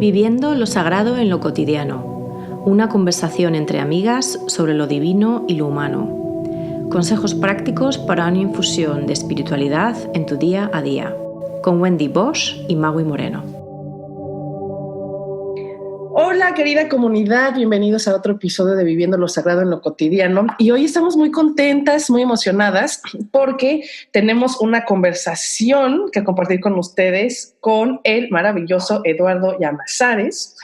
Viviendo lo sagrado en lo cotidiano. Una conversación entre amigas sobre lo divino y lo humano. Consejos prácticos para una infusión de espiritualidad en tu día a día. Con Wendy Bosch y Magui Moreno. Hola querida comunidad, bienvenidos a otro episodio de Viviendo lo Sagrado en lo Cotidiano. Y hoy estamos muy contentas, muy emocionadas porque tenemos una conversación que compartir con ustedes con el maravilloso Eduardo Llamazares.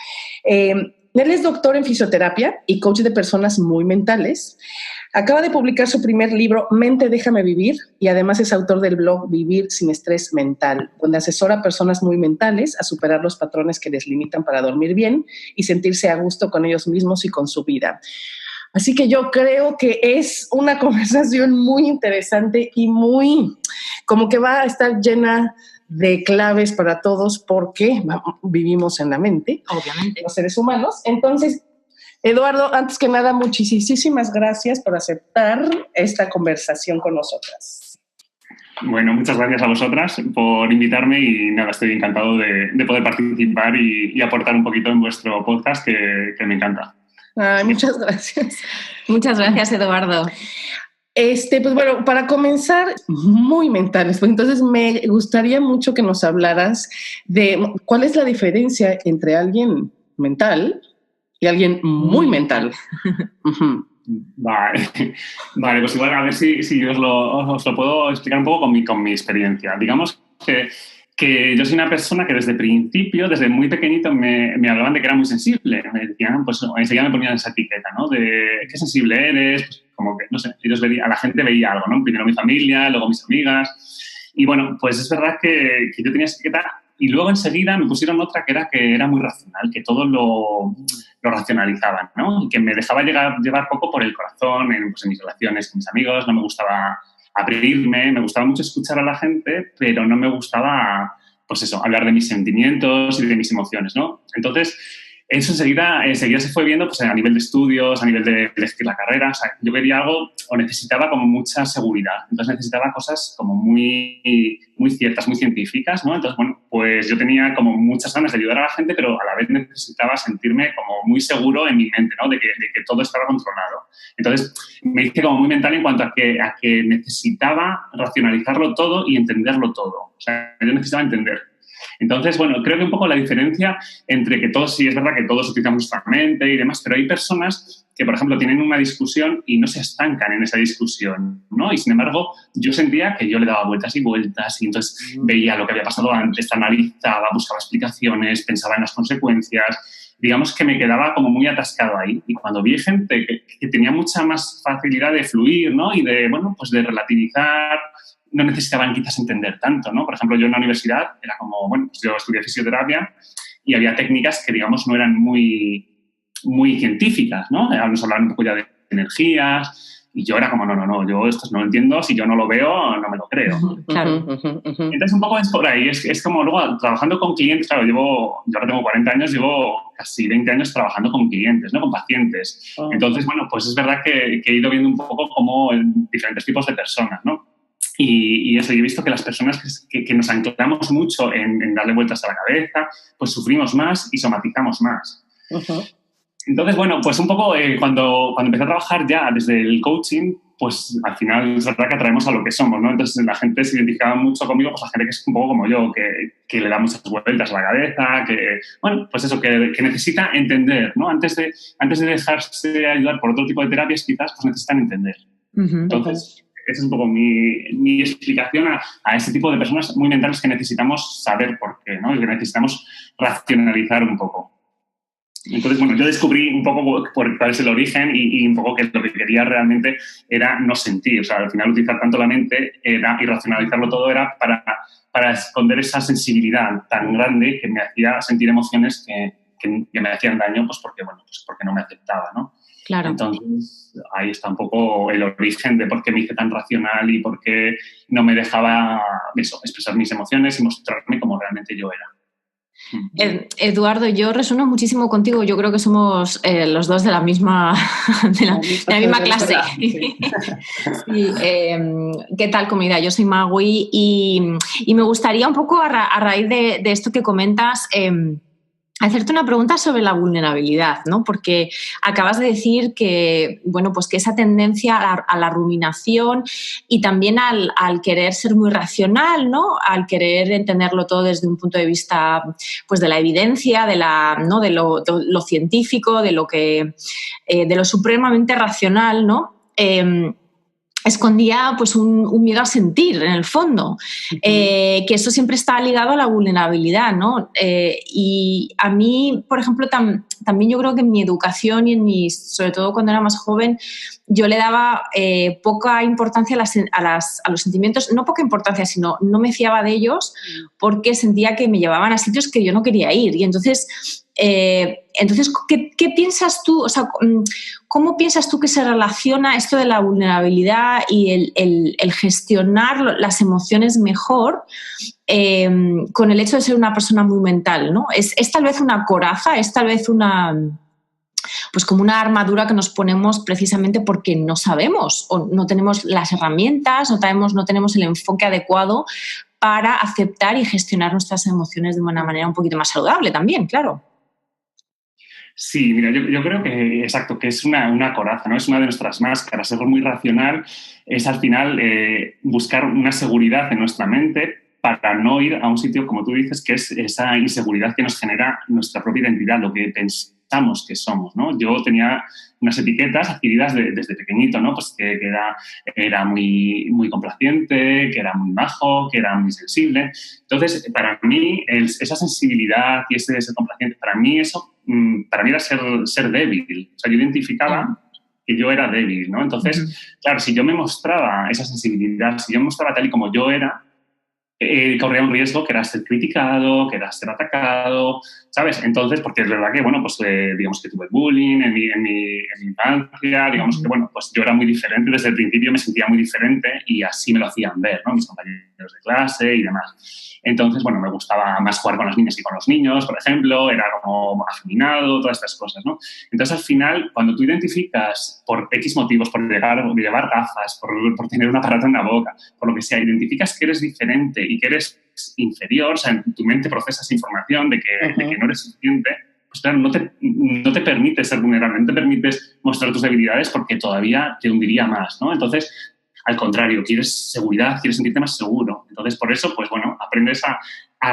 Él es doctor en fisioterapia y coach de personas muy mentales. Acaba de publicar su primer libro, Mente, déjame vivir, y además es autor del blog Vivir sin estrés mental, donde asesora a personas muy mentales a superar los patrones que les limitan para dormir bien y sentirse a gusto con ellos mismos y con su vida. Así que yo creo que es una conversación muy interesante y muy, como que va a estar llena de claves para todos porque vivimos en la mente, obviamente, los seres humanos. Entonces, Eduardo, antes que nada, muchísimas gracias por aceptar esta conversación con nosotras. Bueno, muchas gracias a vosotras por invitarme y nada, estoy encantado de poder participar y aportar un poquito en vuestro podcast que me encanta. Ay, muchas gracias. Muchas gracias, Eduardo. Pues bueno, para comenzar, muy mentales, pues entonces me gustaría mucho que nos hablaras de cuál es la diferencia entre alguien mental y alguien muy mental. Vale, pues igual a ver si os lo puedo explicar un poco con mi experiencia. Digamos que yo soy una persona que desde principio, desde muy pequeñito, me hablaban de que era muy sensible. Me decían, pues enseguida me ponían esa etiqueta, ¿no? De qué sensible eres, pues, como que, no sé, a la gente veía algo, ¿no? Primero mi familia, luego mis amigas. Y bueno, pues es verdad que yo tenía esa etiqueta y luego enseguida me pusieron otra que era muy racional, que todo lo racionalizaban, ¿no? Y que me dejaba llevar poco por el corazón en mis relaciones con mis amigos, no me gustaba abrirme, me gustaba mucho escuchar a la gente, pero no me gustaba, pues eso, hablar de mis sentimientos y de mis emociones, ¿no? Entonces, eso enseguida se fue viendo pues, a nivel de estudios, a nivel de elegir la carrera. O sea, yo quería algo o necesitaba como mucha seguridad. Entonces necesitaba cosas como muy ciertas, muy científicas, ¿no? Entonces, bueno, pues yo tenía como muchas ganas de ayudar a la gente, pero a la vez necesitaba sentirme como muy seguro en mi mente, ¿no? De que todo estaba controlado. Entonces me hice como muy mental en cuanto a que necesitaba racionalizarlo todo y entenderlo todo. O sea, yo necesitaba entender. Entonces, bueno, creo que un poco la diferencia entre que todos, sí es verdad que todos utilizamos nuestra mente y demás, pero hay personas que, por ejemplo, tienen una discusión y no se estancan en esa discusión, ¿no? Y, sin embargo, yo sentía que yo le daba vueltas y vueltas y entonces veía lo que había pasado antes, analizaba, buscaba explicaciones, pensaba en las consecuencias. Digamos que me quedaba como muy atascado ahí. Y cuando vi gente que tenía mucha más facilidad de fluir, ¿no? Y de, bueno, pues de relativizar, no necesitaban quizás entender tanto, ¿no? Por ejemplo, yo en la universidad era como, bueno, pues yo estudié fisioterapia y había técnicas que, digamos, no eran muy científicas, ¿no? Nos hablaban un poco ya de energías y yo era como, no, yo esto no lo entiendo, si yo no lo veo, no me lo creo. Claro. Entonces, un poco es por ahí, es como luego trabajando con clientes, claro, yo ahora tengo 40 años, llevo casi 20 años trabajando con clientes, ¿no? Con pacientes. Entonces, bueno, pues es verdad que he ido viendo un poco como diferentes tipos de personas, ¿no? Y eso, yo he visto que las personas que nos anclamos mucho en darle vueltas a la cabeza, pues sufrimos más y somatizamos más. Uh-huh. Entonces, bueno, pues un poco cuando empecé a trabajar ya desde el coaching, pues al final es verdad que atraemos a lo que somos, ¿no? Entonces la gente se identificaba mucho conmigo, pues la gente que es un poco como yo, que le da muchas vueltas a la cabeza, que, bueno, pues eso, que necesita entender, ¿no? Antes de dejarse ayudar por otro tipo de terapias, quizás, pues necesitan entender. Uh-huh. Entonces, esa es un poco mi explicación a ese tipo de personas muy mentales que necesitamos saber por qué, ¿no? Y que necesitamos racionalizar un poco. Entonces, bueno, yo descubrí un poco cuál es el origen y un poco que lo que quería realmente era no sentir. O sea, al final utilizar tanto la mente y racionalizarlo todo era para esconder esa sensibilidad tan grande que me hacía sentir emociones que me hacían daño, pues porque no me aceptaba, ¿no? Claro. Entonces, ahí está un poco el origen de por qué me hice tan racional y por qué no me dejaba expresar mis emociones y mostrarme como realmente yo era. Eduardo, yo resueno muchísimo contigo. Yo creo que somos los dos de la misma clase. Sí. Sí, ¿qué tal, comunidad? Yo soy Magui y me gustaría un poco a raíz de esto que comentas hacerte una pregunta sobre la vulnerabilidad, ¿no? Porque acabas de decir que, bueno, pues que esa tendencia a la ruminación y también al querer ser muy racional, ¿no? Al querer entenderlo todo desde un punto de vista, pues, de la evidencia, ¿no? de lo científico, de lo supremamente racional, ¿no? Escondía pues un miedo a sentir en el fondo, que eso siempre está ligado a la vulnerabilidad, ¿no? Y a mí, por ejemplo, también yo creo que en mi educación y sobre todo cuando era más joven, yo le daba poca importancia a los sentimientos, no poca importancia, sino no me fiaba de ellos porque sentía que me llevaban a sitios que yo no quería ir. Y entonces, ¿qué piensas tú? O sea, ¿cómo piensas tú que se relaciona esto de la vulnerabilidad y el gestionar las emociones mejor con el hecho de ser una persona muy mental, ¿no? ¿Es tal vez una coraza? ¿Es tal vez pues como una armadura que nos ponemos precisamente porque no sabemos o no tenemos las herramientas, no tenemos el enfoque adecuado para aceptar y gestionar nuestras emociones de una manera un poquito más saludable también, claro? Sí, mira, yo creo que, exacto, que es una coraza, ¿no? Es una de nuestras máscaras. Ser muy racional es, al final, buscar una seguridad en nuestra mente para no ir a un sitio, como tú dices, que es esa inseguridad que nos genera nuestra propia identidad, lo que pensamos que somos, ¿no? Yo tenía unas etiquetas adquiridas desde pequeñito, ¿no? Pues que era muy, muy complaciente, que era muy majo, que era muy sensible. Entonces, para mí, esa sensibilidad y ese complaciente, para mí era ser débil. O sea, yo identificaba que yo era débil, ¿no? Entonces, claro, si yo me mostraba esa sensibilidad, si yo me mostraba tal y como yo era, corría un riesgo que era ser criticado, que era ser atacado, ¿sabes? Entonces, porque es verdad que, bueno, pues digamos que tuve bullying en mi infancia, digamos que, bueno, pues yo era muy diferente, desde el principio me sentía muy diferente y así me lo hacían ver, ¿no? Mis compañeros de clase y demás. Entonces, bueno, me gustaba más jugar con las niñas que con los niños, por ejemplo, era como afeminado, todas estas cosas, ¿no? Entonces, al final, cuando tú identificas por X motivos, por llevar gafas, por tener un aparato en la boca, por lo que sea, identificas que eres diferente y que eres inferior, o sea, en tu mente procesas información de que no eres suficiente, pues claro, no te permite ser vulnerable, no te permites mostrar tus debilidades porque todavía te hundiría más, ¿no? Entonces, al contrario, quieres seguridad, quieres sentirte más seguro. Entonces, por eso, pues bueno, aprendes a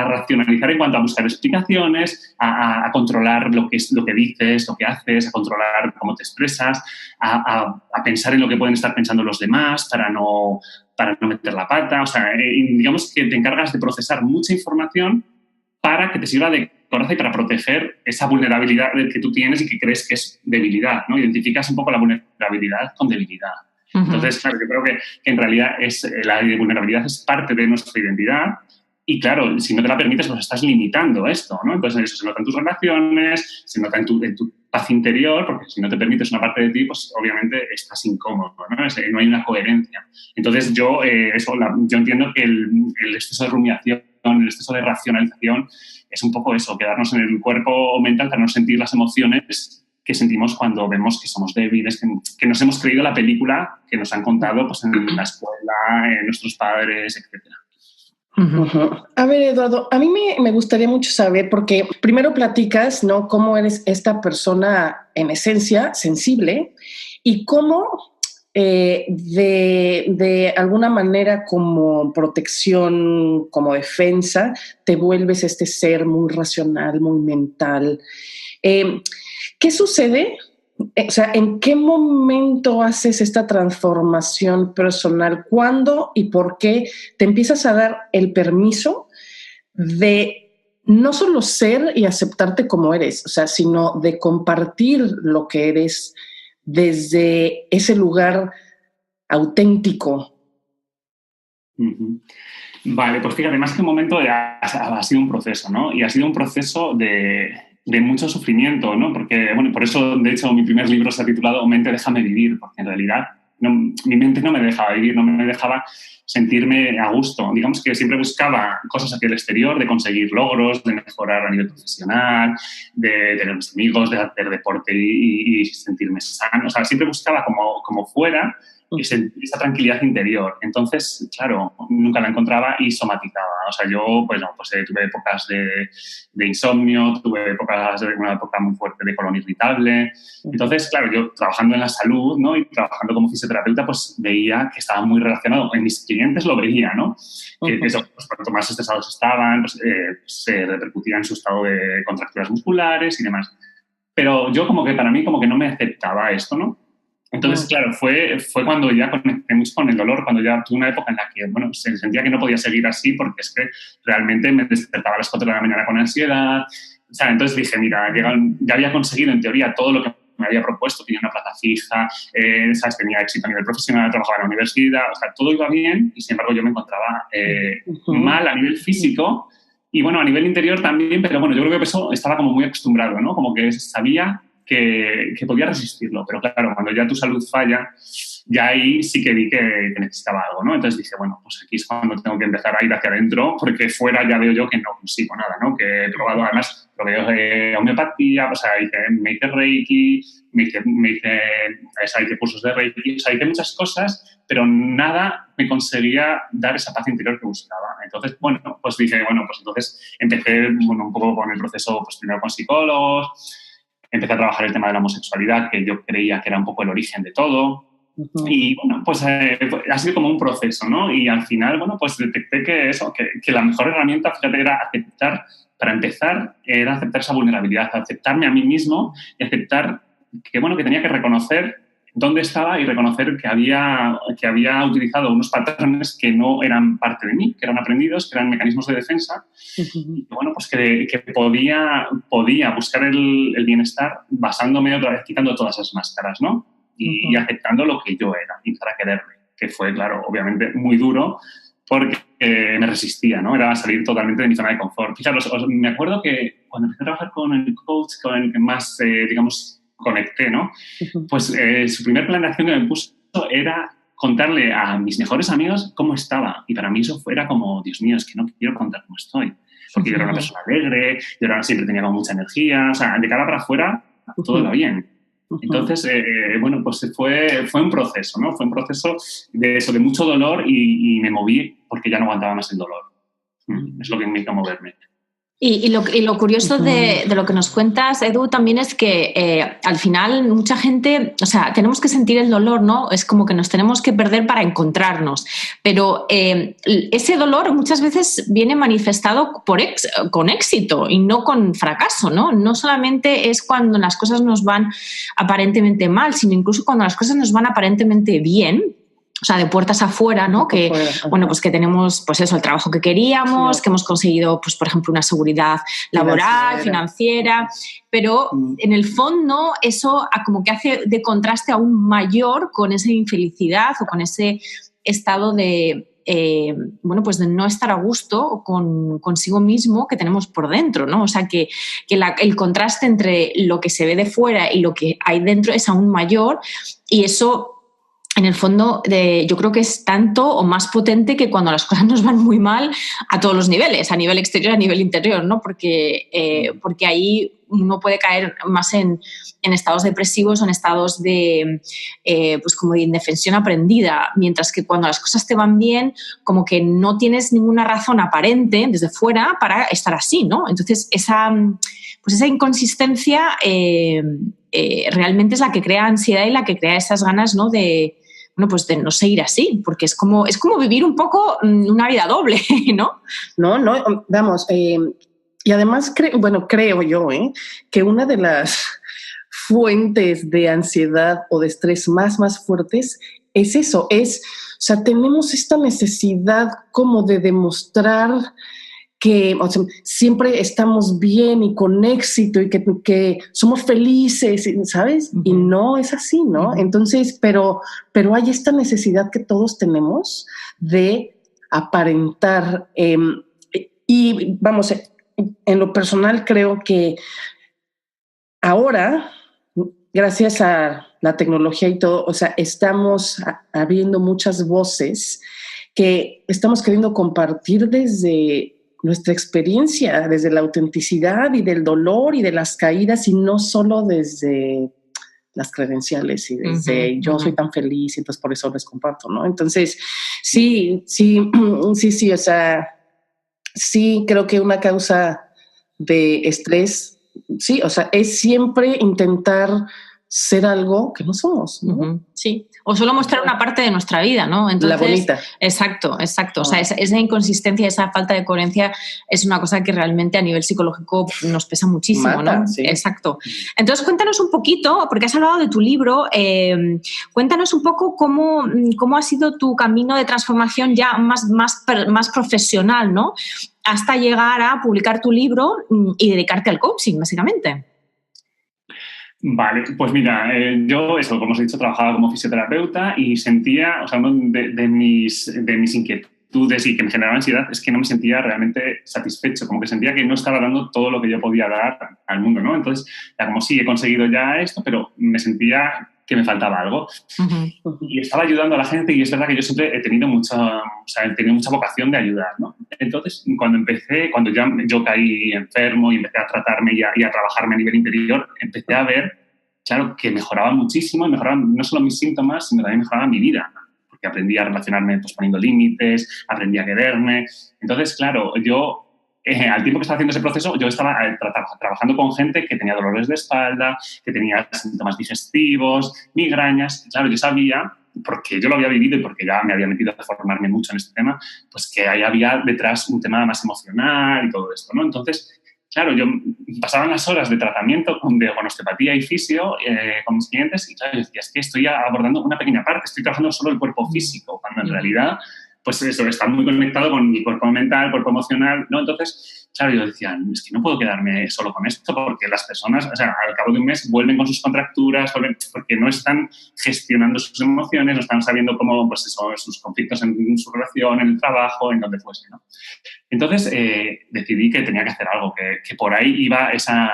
racionalizar en cuanto a buscar explicaciones, a controlar lo que dices, lo que haces, a controlar cómo te expresas, a pensar en lo que pueden estar pensando los demás para no meter la pata. O sea, digamos que te encargas de procesar mucha información para que te sirva de coraza y para proteger esa vulnerabilidad que tú tienes y que crees que es debilidad, ¿no? Identificas un poco la vulnerabilidad con debilidad. Entonces, claro, yo creo que en realidad la vulnerabilidad es parte de nuestra identidad y, claro, si no te la permites, pues estás limitando esto, ¿no? Entonces, eso se nota en tus relaciones, se nota en tu paz interior, porque si no te permites una parte de ti, pues obviamente estás incómodo, ¿no? No hay una coherencia. Entonces, yo entiendo que el exceso de rumiación, el exceso de racionalización es un poco eso, quedarnos en el cuerpo mental para no sentir las emociones que sentimos cuando vemos que somos débiles, que nos hemos creído la película que nos han contado pues, en la escuela, en nuestros padres, etc. A ver, Eduardo, a mí me gustaría mucho saber, porque primero platicas, ¿no? Cómo eres esta persona en esencia sensible y cómo de alguna manera como protección, como defensa, te vuelves este ser muy racional, muy mental. ¿Qué sucede? O sea, ¿en qué momento haces esta transformación personal? ¿Cuándo y por qué te empiezas a dar el permiso de no solo ser y aceptarte como eres, o sea, sino de compartir lo que eres desde ese lugar auténtico? Vale, pues fíjate, más que un momento ha sido un proceso, ¿no? Y ha sido un proceso de mucho sufrimiento, ¿no? Porque, bueno, por eso, de hecho, mi primer libro se ha titulado Mente, déjame vivir, porque en realidad mi mente no me dejaba vivir, no me dejaba sentirme a gusto. Digamos que siempre buscaba cosas hacia el exterior, de conseguir logros, de mejorar a nivel profesional, de tener amigos, de hacer deporte y sentirme sano. O sea, siempre buscaba como fuera esa tranquilidad interior. Entonces, claro, nunca la encontraba y somatizaba. O sea, yo, pues tuve épocas de insomnio, tuve una época muy fuerte de colon irritable. Entonces, claro, yo trabajando en la salud, ¿no? Y trabajando como fisioterapeuta, pues veía que estaba muy relacionado. En mis clientes lo veía, ¿no? Que eso, pues, cuanto más estresados estaban, pues, se repercutía en su estado de contracturas musculares y demás. Pero yo para mí como que no me aceptaba esto, ¿no? Entonces, claro, fue cuando ya conecté mucho con el dolor, cuando ya tuve una época en la que, se sentía que no podía seguir así porque es que realmente me despertaba a las 4 de la mañana con ansiedad. O sea, entonces dije, mira, ya había conseguido en teoría todo lo que me había propuesto, tenía una plaza fija, ¿sabes? Tenía éxito a nivel profesional, trabajaba en la universidad, o sea, todo iba bien y sin embargo yo me encontraba mal a nivel físico y bueno, a nivel interior también, pero bueno, yo creo que eso estaba como muy acostumbrado, ¿no? Como que sabía que podía resistirlo, pero claro, cuando ya tu salud falla, ya ahí sí que vi que necesitaba algo, ¿no? Entonces dije, bueno, pues aquí es cuando tengo que empezar a ir hacia adentro, porque fuera ya veo yo que no consigo nada, ¿no? Que he probado, además, probé homeopatía, o sea, me hice Reiki, hice cursos de Reiki, o sea, hice muchas cosas, pero nada me conseguía dar esa paz interior que buscaba. Entonces, bueno, pues dije, pues entonces empecé un poco con el proceso, pues primero con psicólogos, empecé a trabajar el tema de la homosexualidad, que yo creía que era un poco el origen de todo. Y bueno, pues ha sido como un proceso, ¿no? Y al final, pues detecté que la mejor herramienta, fíjate, era aceptar, para empezar, era aceptar esa vulnerabilidad, aceptarme a mí mismo y aceptar que tenía que reconocer dónde estaba y reconocer que había utilizado unos patrones que no eran parte de mí, que eran aprendidos, que eran mecanismos de defensa. Y pues que podía buscar el bienestar basándome otra vez, quitando todas esas máscaras, ¿no? Y aceptando lo que yo era y para quererme, que fue, claro, obviamente muy duro porque me resistía, ¿no? Era salir totalmente de mi zona de confort. Fijaros, me acuerdo que cuando empecé a trabajar con el coach con el que más, conecté, ¿no? Pues su primer plan de acción que me puso era contarle a mis mejores amigos cómo estaba. Y para mí eso era como, Dios mío, es que no quiero contar cómo estoy. Porque yo era una persona alegre, siempre tenía como mucha energía, o sea, de cara para afuera todo iba bien. Entonces, pues fue un proceso, ¿no? Fue un proceso de eso, de mucho dolor y me moví porque ya no aguantaba más el dolor. Es lo que me hizo moverme. Y lo curioso de lo que nos cuentas, Edu, también es que al final mucha gente, o sea, tenemos que sentir el dolor, ¿no? Es como que nos tenemos que perder para encontrarnos, pero ese dolor muchas veces viene manifestado con éxito y no con fracaso, ¿no? No solamente es cuando las cosas nos van aparentemente mal, sino incluso cuando las cosas nos van aparentemente bien. O sea, de puertas afuera, ¿no? Que, pues que tenemos, pues eso, el trabajo que queríamos, que hemos conseguido, pues por ejemplo, una seguridad laboral, financiera, pero en el fondo eso como que hace de contraste aún mayor con esa infelicidad o con ese estado de, pues de no estar a gusto consigo mismo que tenemos por dentro, ¿no? O sea, que el contraste entre lo que se ve de fuera y lo que hay dentro es aún mayor y eso... En el fondo, yo creo que es tanto o más potente que cuando las cosas nos van muy mal a todos los niveles, a nivel exterior, a nivel interior, ¿no? Porque ahí uno puede caer más en estados depresivos o en estados de, pues como de indefensión aprendida, mientras que cuando las cosas te van bien, como que no tienes ninguna razón aparente desde fuera para estar así, ¿no? Entonces, esa inconsistencia realmente es la que crea ansiedad y la que crea esas ganas, ¿no? de no seguir así, porque es como vivir un poco una vida doble, ¿no? No, vamos, y además creo yo que una de las fuentes de ansiedad o de estrés más fuertes es eso, o sea, tenemos esta necesidad como de demostrar que siempre estamos bien y con éxito y que somos felices, ¿sabes? Y no es así, ¿no? Entonces, pero hay esta necesidad que todos tenemos de aparentar. Y vamos, en lo personal creo que ahora, gracias a la tecnología y todo, o sea, estamos abriendo muchas voces que estamos queriendo compartir desde nuestra experiencia, desde la autenticidad y del dolor y de las caídas y no solo desde las credenciales y desde yo soy tan feliz y entonces por eso les comparto, ¿no? Entonces, sí, o sea, sí creo que una causa de estrés, sí, o sea, es siempre intentar ser algo que no somos, ¿no? Sí, o solo mostrar una parte de nuestra vida, ¿no? Entonces, la bonita. Exacto. O sea, esa inconsistencia, esa falta de coherencia es una cosa que realmente a nivel psicológico nos pesa muchísimo, Mata, ¿no? sí. Exacto. Entonces, cuéntanos un poquito, porque has hablado de tu libro, cuéntanos un poco cómo ha sido tu camino de transformación ya más profesional, ¿no? Hasta llegar a publicar tu libro y dedicarte al coaching, básicamente. Vale, pues mira, yo, eso, como os he dicho, trabajaba como fisioterapeuta y sentía, o sea, uno de mis inquietudes y que me generaba ansiedad es que no me sentía realmente satisfecho, como que sentía que no estaba dando todo lo que yo podía dar al mundo, ¿no? Entonces, ya como sí, he conseguido ya esto, pero me sentía que me faltaba algo. Y estaba ayudando a la gente y es verdad que yo siempre he tenido mucha vocación de ayudar, ¿no? Entonces, cuando ya yo caí enfermo y empecé a tratarme y a trabajarme a nivel interior, empecé a ver, claro, que mejoraba muchísimo y mejoraban no solo mis síntomas, sino también mejoraba mi vida, porque aprendí a relacionarme pues, poniendo límites, aprendí a quererme. Entonces, claro, yo al tiempo que estaba haciendo ese proceso, yo estaba trabajando con gente que tenía dolores de espalda, que tenía síntomas digestivos, migrañas. Claro, yo sabía, porque yo lo había vivido y porque ya me había metido a formarme mucho en este tema, pues que ahí había detrás un tema más emocional y todo esto, ¿no? Entonces, claro, yo pasaban las horas de tratamiento con osteopatía y fisio con mis clientes y, claro, yo decía, es que estoy abordando una pequeña parte, estoy trabajando solo el cuerpo físico, cuando en realidad pues eso, está muy conectado con mi cuerpo mental, cuerpo emocional, ¿no? Entonces, claro, yo decía, es que no puedo quedarme solo con esto porque las personas, o sea, al cabo de un mes vuelven con sus contracturas, porque no están gestionando sus emociones, no están sabiendo cómo, pues eso, sus conflictos en su relación, en el trabajo, en donde fuese, ¿no? Entonces, decidí que tenía que hacer algo, que por ahí iba esa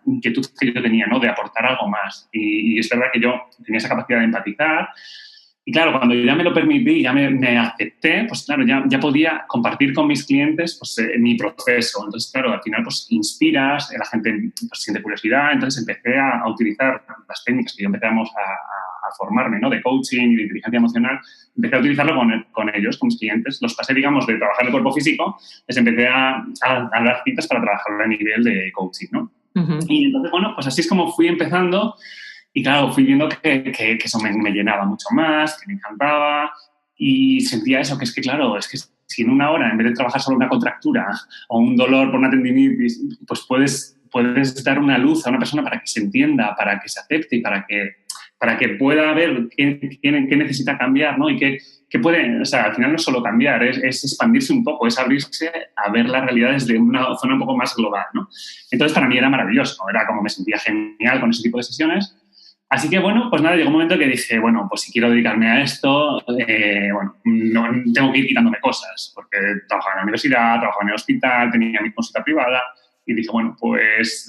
inquietud que yo tenía, ¿no? De aportar algo más. Y es verdad que yo tenía esa capacidad de empatizar. Y claro, cuando ya me lo permití, ya me acepté, pues claro, ya podía compartir con mis clientes pues, mi proceso. Entonces, claro, al final pues inspiras, la gente pues, siente curiosidad. Entonces empecé a utilizar las técnicas que yo empezamos a formarme, ¿no? De coaching y de inteligencia emocional. Empecé a utilizarlo con ellos, con mis clientes. Los pasé, digamos, de trabajar el cuerpo físico, les empecé a dar citas para trabajar a nivel de coaching, ¿no? Y entonces, bueno, pues así es como fui empezando. Y claro, fui viendo que eso me llenaba mucho más, que me encantaba y sentía eso, que es que claro, es que si en una hora, en vez de trabajar solo una contractura o un dolor por una tendinitis, pues puedes dar una luz a una persona para que se entienda, para que se acepte y para que pueda ver qué necesita cambiar, ¿no? Y que puede, o sea, al final no es solo cambiar, es expandirse un poco, es abrirse a ver la realidad desde una zona un poco más global, ¿no? Entonces, para mí era maravilloso, era como me sentía genial con ese tipo de sesiones. Así que, bueno, pues nada, llegó un momento que dije, bueno, pues si quiero dedicarme a esto, bueno, no, tengo que ir quitándome cosas, porque trabajaba en la universidad, trabajaba en el hospital, tenía mi consulta privada y dije, bueno, pues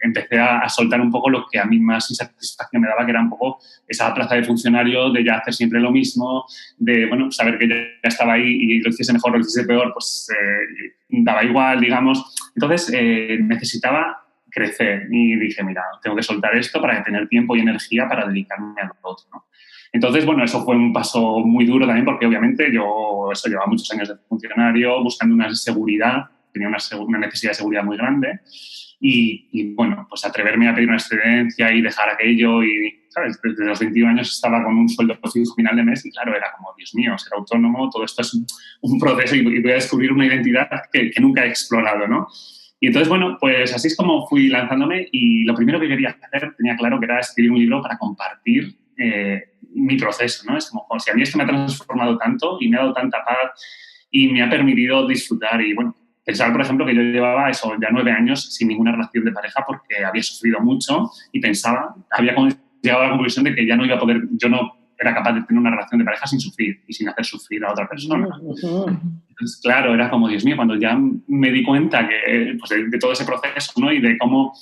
empecé a soltar un poco lo que a mí más insatisfacción me daba, que era un poco esa plaza de funcionario, de ya hacer siempre lo mismo, de, bueno, saber que ya estaba ahí y lo hiciese mejor o lo hiciese peor, pues daba igual, digamos. Entonces, necesitaba crecer y dije, mira, tengo que soltar esto para tener tiempo y energía para dedicarme a lo otro, ¿no? Entonces, bueno, eso fue un paso muy duro también porque obviamente yo llevaba muchos años de funcionario buscando una seguridad, tenía una necesidad de seguridad muy grande y bueno, pues atreverme a pedir una excedencia y dejar aquello y, ¿sabes? Desde los 21 años estaba con un sueldo fijo final de mes y claro, era como, Dios mío, ser autónomo, todo esto es un proceso y voy a descubrir una identidad que nunca he explorado, ¿no? Y entonces, bueno, pues así es como fui lanzándome y lo primero que quería hacer, tenía claro que era escribir un libro para compartir mi proceso, ¿no? Es como, o sea, a mí esto me ha transformado tanto y me ha dado tanta paz y me ha permitido disfrutar y, bueno, pensar, por ejemplo, que yo llevaba eso ya 9 años sin ninguna relación de pareja porque había sufrido mucho y pensaba, había llegado a la conclusión de que ya no iba a poder, yo no era capaz de tener una relación de pareja sin sufrir y sin hacer sufrir a otra persona. Entonces, claro, era como, Dios mío, cuando ya me di cuenta que, pues, de todo ese proceso, ¿no? Y de cómo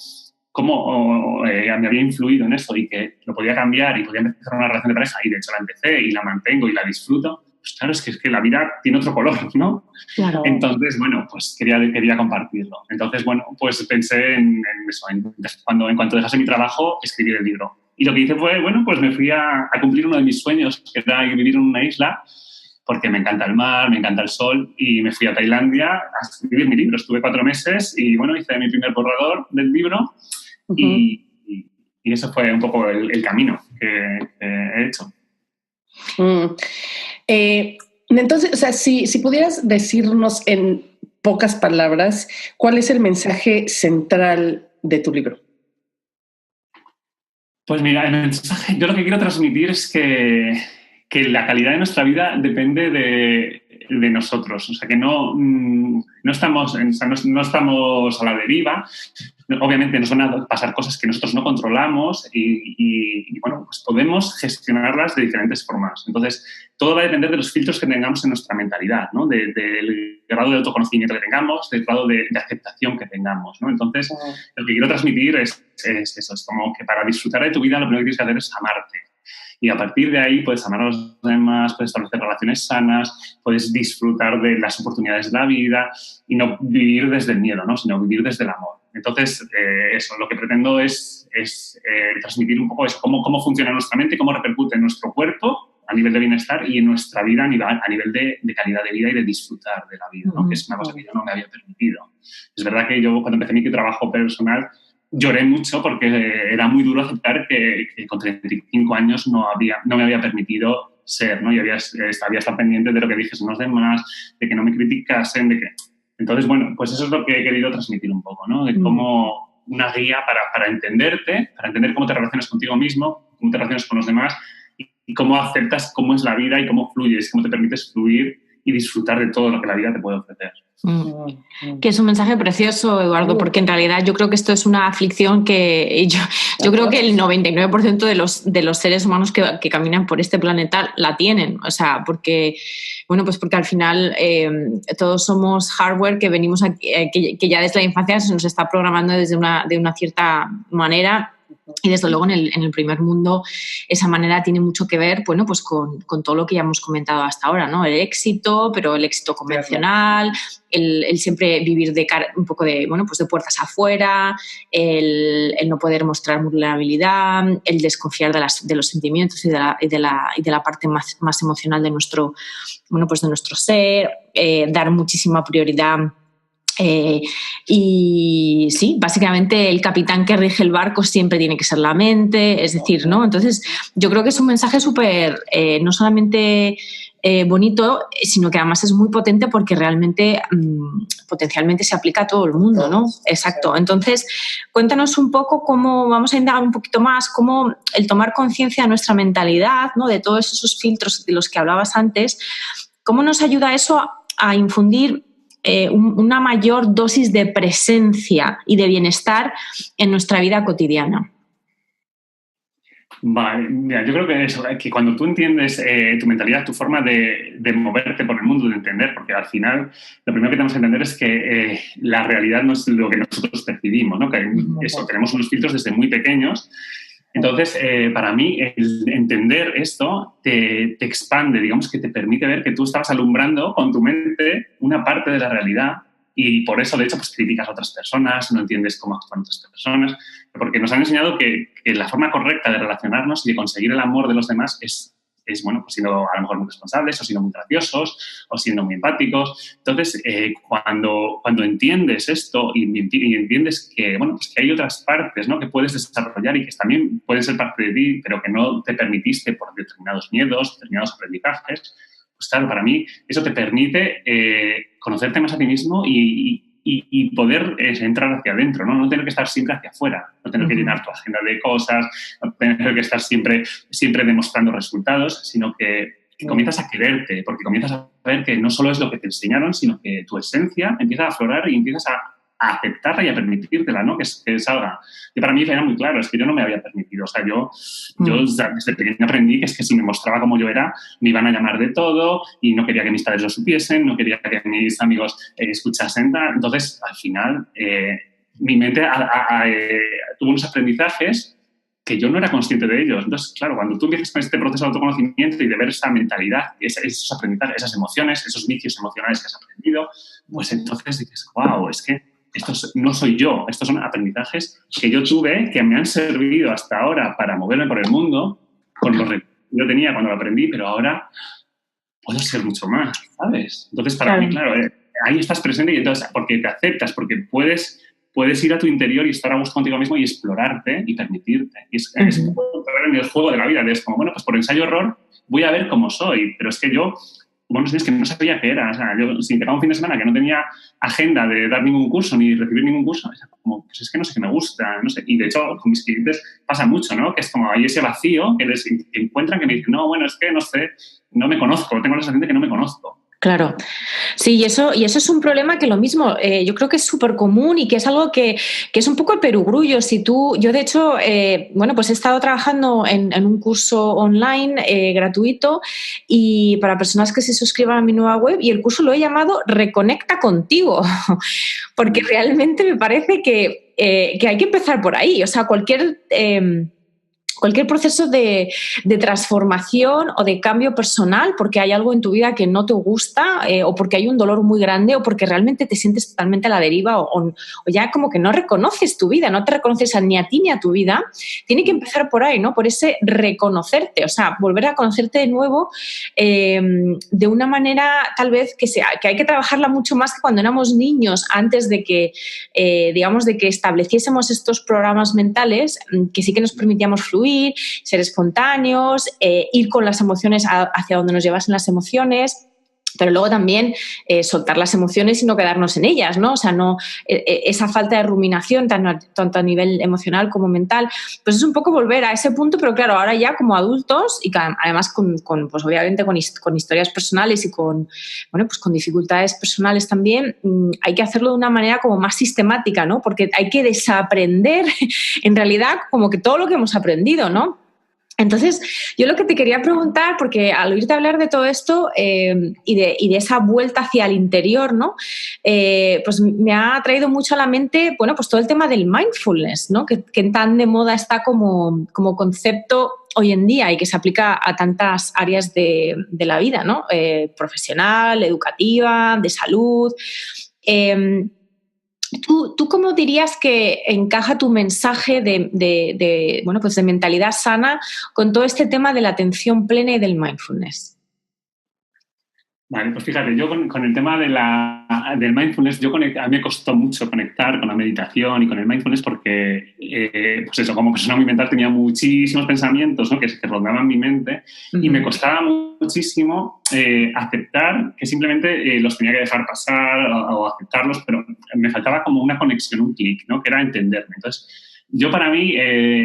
me había influido en eso y que lo podía cambiar y podía empezar una relación de pareja y de hecho la empecé y la mantengo y la disfruto, pues claro, es que la vida tiene otro color, ¿no? Claro. Entonces, bueno, pues quería compartirlo. Entonces, bueno, pues pensé en eso, en cuanto dejase mi trabajo, escribir el libro. Y lo que hice fue, bueno, pues me fui a cumplir uno de mis sueños, que era vivir en una isla, porque me encanta el mar, me encanta el sol, y me fui a Tailandia a escribir mi libro. Estuve 4 meses y, bueno, hice mi primer borrador del libro y eso fue un poco el camino que he hecho. Entonces, o sea, si pudieras decirnos en pocas palabras, ¿cuál es el mensaje central de tu libro? Pues mira, el mensaje, yo lo que quiero transmitir es que la calidad de nuestra vida depende de nosotros. O sea, que no estamos a la deriva. Obviamente nos van a pasar cosas que nosotros no controlamos y bueno, pues podemos gestionarlas de diferentes formas. Entonces, todo va a depender de los filtros que tengamos en nuestra mentalidad, ¿no? Del grado de autoconocimiento que tengamos, del grado de aceptación que tengamos, ¿no? Entonces, lo que quiero transmitir es eso, es como que para disfrutar de tu vida lo primero que tienes que hacer es amarte. Y a partir de ahí puedes amar a los demás, puedes establecer relaciones sanas, puedes disfrutar de las oportunidades de la vida y no vivir desde el miedo, ¿no? Sino vivir desde el amor. Entonces, eso, lo que pretendo es transmitir un poco eso, cómo funciona nuestra mente, cómo repercute en nuestro cuerpo a nivel de bienestar y en nuestra vida a nivel de calidad de vida y de disfrutar de la vida, ¿no? Que es una cosa que yo no me había permitido. Es verdad que yo cuando empecé mi trabajo personal lloré mucho porque era muy duro aceptar que con 35 años no me había permitido ser, ¿no? Y había estado pendiente de lo que dijeron los demás, de que no me criticasen, de que... Entonces, bueno, pues eso es lo que he querido transmitir un poco, ¿no? De cómo una guía para entenderte, para entender cómo te relacionas contigo mismo, cómo te relacionas con los demás y cómo aceptas cómo es la vida y cómo fluyes, cómo te permites fluir y disfrutar de todo lo que la vida te puede ofrecer. Que es un mensaje precioso, Eduardo, porque en realidad yo creo que esto es una aflicción que yo creo que el 99% de los seres humanos que caminan por este planeta la tienen. O sea, porque al final todos somos hardware que venimos aquí, que ya desde la infancia se nos está programando de una cierta manera. Y desde luego en el primer mundo esa manera tiene mucho que ver, bueno, pues con todo lo que ya hemos comentado hasta ahora, ¿no? El éxito, pero el éxito convencional, el siempre vivir un poco de, bueno, pues de puertas afuera, el no poder mostrar vulnerabilidad, el desconfiar de los sentimientos y de la parte más emocional de nuestro, bueno, pues de nuestro ser, dar muchísima prioridad. Y sí, básicamente el capitán que rige el barco siempre tiene que ser la mente, es decir, ¿no? Entonces yo creo que es un mensaje súper, no solamente bonito, sino que además es muy potente porque realmente potencialmente se aplica a todo el mundo, ¿no? Exacto. Entonces, cuéntanos un poco cómo, vamos a indagar un poquito más, cómo el tomar conciencia de nuestra mentalidad, ¿no? De todos esos filtros de los que hablabas antes, cómo nos ayuda eso a infundir una mayor dosis de presencia y de bienestar en nuestra vida cotidiana. Vale, mira, yo creo que eso, que cuando tú entiendes tu mentalidad, tu forma de moverte por el mundo, de entender, porque al final lo primero que tenemos que entender es que la realidad no es lo que nosotros percibimos, ¿no? Que eso, tenemos unos filtros desde muy pequeños. Entonces, para mí, el entender esto te expande, digamos que te permite ver que tú estabas alumbrando con tu mente una parte de la realidad y por eso, de hecho, pues criticas a otras personas, no entiendes cómo actúan otras personas, porque nos han enseñado que la forma correcta de relacionarnos y de conseguir el amor de los demás es bueno, pues siendo a lo mejor muy responsables o siendo muy graciosos o siendo muy empáticos. Entonces, cuando entiendes esto y entiendes que, bueno, pues que hay otras partes, ¿no? Que puedes desarrollar y que también pueden ser parte de ti, pero que no te permitiste por determinados miedos, determinados aprendizajes, pues claro, para mí eso te permite conocerte más a ti mismo y poder entrar hacia adentro, ¿no? No tener que estar siempre hacia afuera, no tener que llenar tu agenda de cosas, no tener que estar siempre demostrando resultados, sino que comienzas a quererte, porque comienzas a ver que no solo es lo que te enseñaron, sino que tu esencia empieza a aflorar y empiezas a aceptarla y a permitírtela, ¿no? Que salga. Y para mí era muy claro, es que yo no me había permitido. O sea, yo desde pequeño aprendí que es que si me mostraba como yo era, me iban a llamar de todo y no quería que mis padres lo supiesen, no quería que mis amigos escuchasen. Entonces, al final, mi mente tuvo unos aprendizajes que yo no era consciente de ellos. Entonces, claro, cuando tú empiezas con este proceso de autoconocimiento y de ver esa mentalidad, esos aprendizajes, esas emociones, esos vicios emocionales que has aprendido, pues entonces dices, wow, es que no soy yo, estos son aprendizajes que yo tuve, que me han servido hasta ahora para moverme por el mundo, con los recursos que yo tenía cuando lo aprendí, pero ahora puedo ser mucho más, ¿sabes? Entonces, para mí, claro, ahí estás presente y entonces, porque te aceptas, porque puedes ir a tu interior y estar a gusto contigo mismo y explorarte y permitirte. Y es en el juego de la vida, es como, bueno, pues por ensayo-error voy a ver cómo soy, pero es que yo, bueno, es que no sabía qué era. O sea, yo, si llegaba un fin de semana que no tenía agenda de dar ningún curso ni recibir ningún curso, es como, pues es que no sé qué me gusta, no sé. Y de hecho, con mis clientes pasa mucho, ¿no? Que es como hay ese vacío que encuentran que me dicen, no, bueno, es que no sé, no me conozco, tengo la sensación de que no me conozco. Claro, sí, y eso es un problema que lo mismo, yo creo que es súper común y que es algo que es un poco el perogrullo. Yo de hecho, bueno, pues he estado trabajando en un curso online gratuito y para personas que se suscriban a mi nueva web, y el curso lo he llamado Reconecta contigo, porque realmente me parece que hay que empezar por ahí. O sea, cualquier proceso de transformación o de cambio personal, porque hay algo en tu vida que no te gusta o porque hay un dolor muy grande o porque realmente te sientes totalmente a la deriva o ya como que no reconoces tu vida, no te reconoces ni a ti ni a tu vida, tiene que empezar por ahí, ¿no? Por ese reconocerte, o sea, volver a conocerte de nuevo de una manera tal vez que hay que trabajarla mucho más que cuando éramos niños, antes de que, digamos, de que estableciésemos estos programas mentales que sí que nos permitíamos fluir, ser espontáneos, ir con las emociones hacia donde nos llevasen las emociones, pero luego también soltar las emociones y no quedarnos en ellas, ¿no? O sea, no esa falta de ruminación tanto a nivel emocional como mental, pues es un poco volver a ese punto, pero claro, ahora ya como adultos y además pues obviamente con historias personales y con dificultades personales también, hay que hacerlo de una manera como más sistemática, ¿no? Porque hay que desaprender en realidad como que todo lo que hemos aprendido, ¿no? Entonces, yo lo que te quería preguntar, porque al oírte hablar de todo esto y de esa vuelta hacia el interior, ¿no? Pues me ha traído mucho a la mente, bueno, pues todo el tema del mindfulness, ¿no? Que tan de moda está como concepto hoy en día y que se aplica a tantas áreas de la vida, ¿no? Profesional, educativa, de salud. ¿Tú cómo dirías que encaja tu mensaje de mentalidad sana con todo este tema de la atención plena y del mindfulness? Vale, pues fíjate, yo con el tema del mindfulness, a mí me costó mucho conectar con la meditación y con el mindfulness porque, pues eso, como persona muy mental tenía muchísimos pensamientos, ¿no? que rondaban mi mente y me costaba muchísimo aceptar que simplemente los tenía que dejar pasar o aceptarlos, pero me faltaba como una conexión, un clic, ¿no? Que era entenderme. Entonces, yo para mí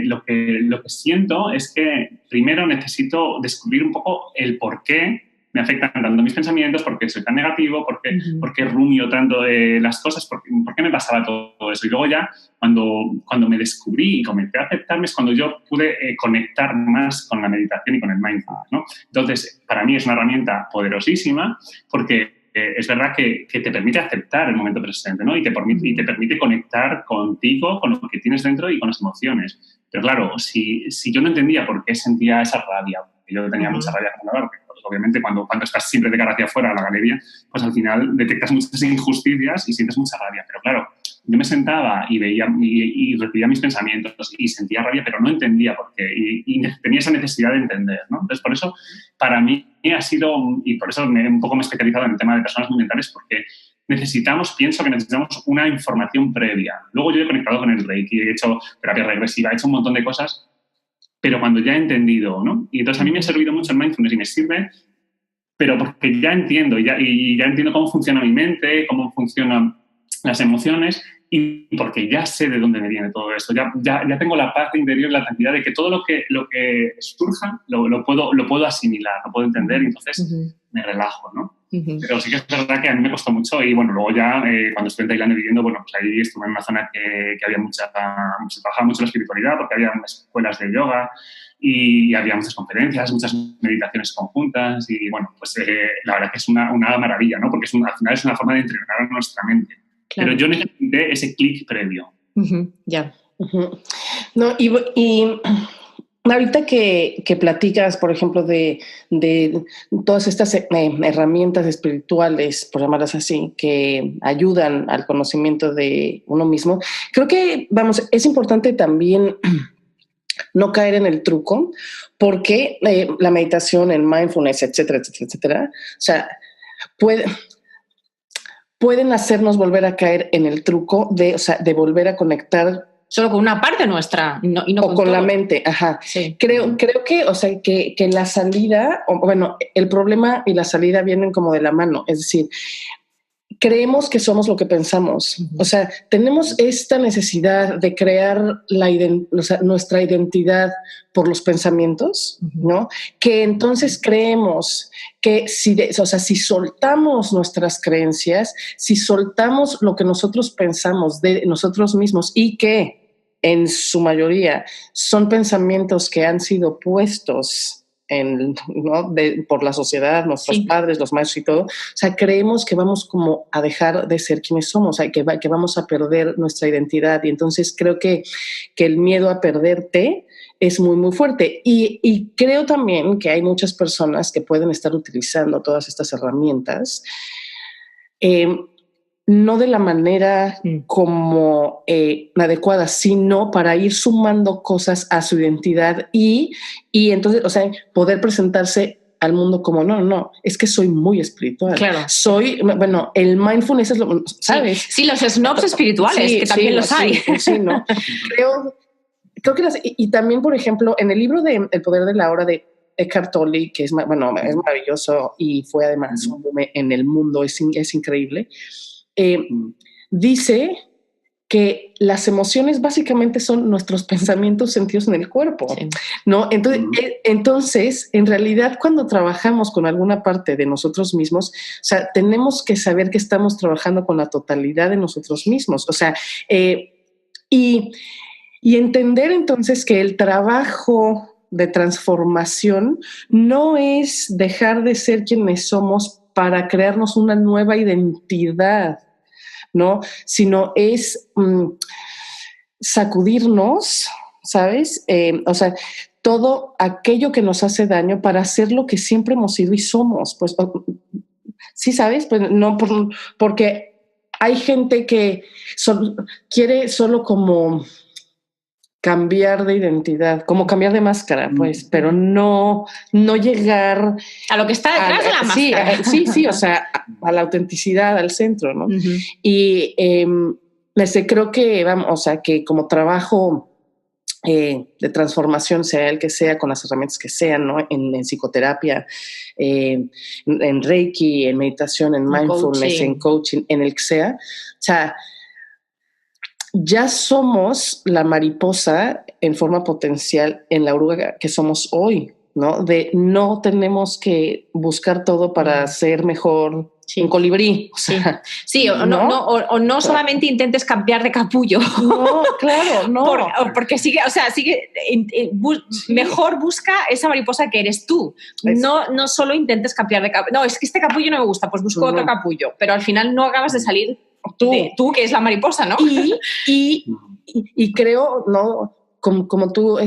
lo que siento es que primero necesito descubrir un poco el por qué me afectan tanto mis pensamientos, por qué soy tan negativo, por qué rumio tanto las cosas, por qué me pasaba todo eso. Y luego ya, cuando me descubrí y comencé a aceptarme, es cuando yo pude conectar más con la meditación y con el mindfulness, ¿no? Entonces, para mí es una herramienta poderosísima porque es verdad que te permite aceptar el momento presente, ¿no? Y te permite conectar contigo, con lo que tienes dentro y con las emociones. Pero claro, si yo no entendía por qué sentía esa rabia, porque yo tenía mucha rabia acumulada, porque obviamente cuando estás siempre de cara hacia afuera a la galería, pues al final detectas muchas injusticias y sientes mucha rabia. Pero claro, yo me sentaba y veía y recibía mis pensamientos y sentía rabia, pero no entendía por qué y tenía esa necesidad de entender, ¿no? Entonces, por eso, para mí ha sido, y por eso un poco me he especializado en el tema de personas muy mentales, porque pienso que necesitamos una información previa. Luego yo he conectado con el Reiki, he hecho terapia regresiva, he hecho un montón de cosas, pero cuando ya he entendido, ¿no? Y entonces a mí me ha servido mucho el mindfulness y me sirve, pero porque ya entiendo y ya entiendo cómo funciona mi mente, cómo funcionan las emociones y porque ya sé de dónde me viene todo esto. Ya tengo la paz interior y la tranquilidad de que todo lo que surja lo puedo asimilar, lo puedo entender y entonces me relajo, ¿no? Pero sí que es verdad que a mí me costó mucho y bueno, luego ya cuando estuve en Tailandia viviendo, bueno, pues ahí estuve en una zona que había se trabajaba mucho la espiritualidad porque había escuelas de yoga y había muchas conferencias, muchas meditaciones conjuntas y bueno, pues la verdad que es una maravilla, ¿no? Porque al final es una forma de entrenar a nuestra mente. Claro. Pero yo necesité ese clic previo. Ya. No, y Ahorita que platicas, por ejemplo, de todas estas herramientas espirituales, por llamarlas así, que ayudan al conocimiento de uno mismo, creo que, vamos, es importante también no caer en el truco, porque la meditación, el mindfulness, etcétera, etcétera, etcétera, o sea, puede, pueden hacernos volver a caer en el truco de, o sea, de volver a conectar solo con una parte nuestra y no o con todo. la mente. Ajá. Sí. Creo que, o sea, que la salida, o, bueno, el problema y la salida vienen como de la mano. Es decir, creemos que somos lo que pensamos. O sea, tenemos esta necesidad de crear o sea, nuestra identidad por los pensamientos, ¿no? Que entonces creemos que o sea, si soltamos nuestras creencias, si soltamos lo que nosotros pensamos de nosotros mismos y que en su mayoría son pensamientos que han sido puestos ¿no? por la sociedad, nuestros padres, los maestros y todo. O sea, creemos que vamos como a dejar de ser quienes somos, o sea, que vamos a perder nuestra identidad. Y entonces creo que el miedo a perderte es muy, muy fuerte. Y creo también que hay muchas personas que pueden estar utilizando todas estas herramientas, no de la manera como adecuada, sino para ir sumando cosas a su identidad y entonces, o sea, poder presentarse al mundo como no, es que soy muy espiritual. Claro. Bueno, el mindfulness es lo, ¿sabes? Sí, los snobs espirituales, que también los hay. Sí, ¿no? Creo que y también, por ejemplo, en el libro de El poder de la hora de Eckhart Tolle, que es, bueno, es maravilloso y fue además un boom en el mundo, es increíble. Dice que las emociones básicamente son nuestros pensamientos sentidos en el cuerpo, ¿no? Entonces, en realidad, cuando trabajamos con alguna parte de nosotros mismos, o sea, tenemos que saber que estamos trabajando con la totalidad de nosotros mismos, o sea, y entender entonces que el trabajo de transformación no es dejar de ser quienes somos para crearnos una nueva identidad, ¿no? Sino es sacudirnos, ¿sabes? O sea, todo aquello que nos hace daño para hacer lo que siempre hemos sido y somos. Pues, sí, ¿sabes? Pues no, porque hay gente que quiere solo como cambiar de identidad, como cambiar de máscara, pues, pero no llegar a lo que está detrás de la máscara. Sí, o sea, a la autenticidad, al centro, ¿no? Y creo que, vamos, o sea, que como trabajo de transformación, sea el que sea, con las herramientas que sean, ¿no? En psicoterapia, en Reiki, en meditación, en mindfulness, en coaching, en el que sea, o sea, ya somos la mariposa en forma potencial en la oruga que somos hoy, ¿no? No tenemos que buscar todo para ser mejor un colibrí. O sea, sí, o no solamente intentes cambiar de capullo. No, claro, no. Porque mejor busca esa mariposa que eres tú. No solo intentes cambiar de capullo. No, es que este capullo no me gusta, pues busco otro capullo. Pero al final no acabas de salir tú, que es la mariposa, ¿no? Y creo, ¿no? Como tú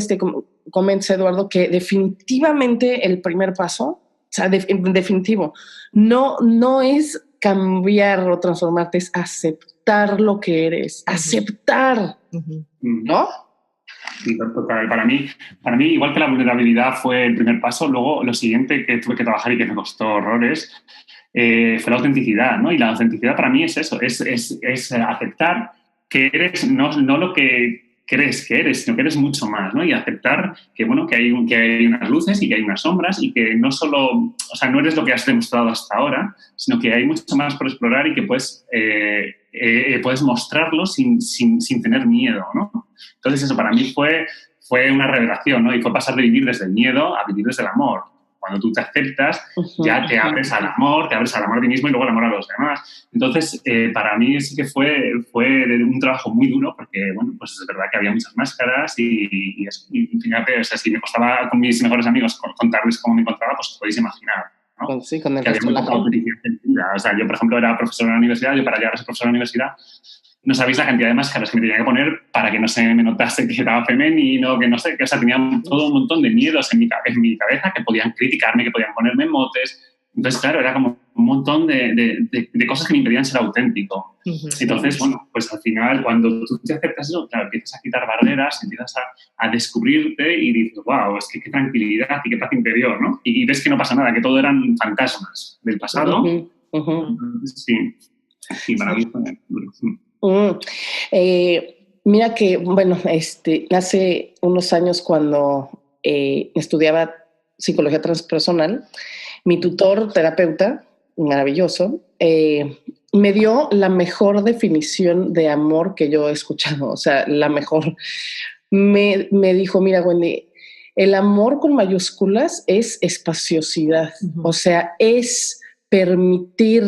comentas, Eduardo, que definitivamente el primer paso, o sea, definitivo, no es cambiar o transformarte, es aceptar lo que eres, aceptar, ¿no? Sí, para mí, igual que la vulnerabilidad fue el primer paso, luego lo siguiente que tuve que trabajar y que me costó horrores fue la autenticidad, ¿no? Y la autenticidad para mí es eso, es aceptar que eres no lo que crees que eres, sino que eres mucho más, ¿no? Y aceptar que, bueno, que hay unas luces y que hay unas sombras y que no solo, o sea, no eres lo que has demostrado hasta ahora, sino que hay mucho más por explorar y que puedes mostrarlo sin tener miedo, ¿no? Entonces eso para mí fue una revelación, ¿no? Y fue pasar de vivir desde el miedo a vivir desde el amor. Cuando tú te aceptas, ya te abres al amor a ti mismo y luego al amor a los demás. Entonces, para mí sí que fue un trabajo muy duro porque, bueno, pues es verdad que había muchas máscaras y fíjate, o sea, si me costaba con mis mejores amigos contarles cómo me encontraba, pues podéis imaginar, ¿no? Sí, con el que había muy poca autenticidad. O sea, yo, por ejemplo, era profesor en la universidad, yo para llegar a ser profesor en la universidad no sabéis la cantidad de máscaras que me tenía que poner para que no se me notase que era femenino, que no sé, que, o sea, tenía todo un montón de miedos en mi cabeza que podían criticarme, que podían ponerme motes. Entonces, claro, era como un montón de cosas que me impedían ser auténtico. Entonces, bueno, pues al final, cuando tú te aceptas eso, claro, empiezas a quitar barreras, empiezas a descubrirte y dices, wow, es que qué tranquilidad y qué paz interior, ¿no? Y ves que no pasa nada, que todo eran fantasmas del pasado. Sí, sí, para mí fue... Mira que, bueno, hace unos años cuando estudiaba psicología transpersonal, mi tutor, terapeuta, maravilloso, me dio la mejor definición de amor que yo he escuchado, o sea, la mejor. Me dijo, mira, Wendy, el amor con mayúsculas es espaciosidad, o sea, es permitir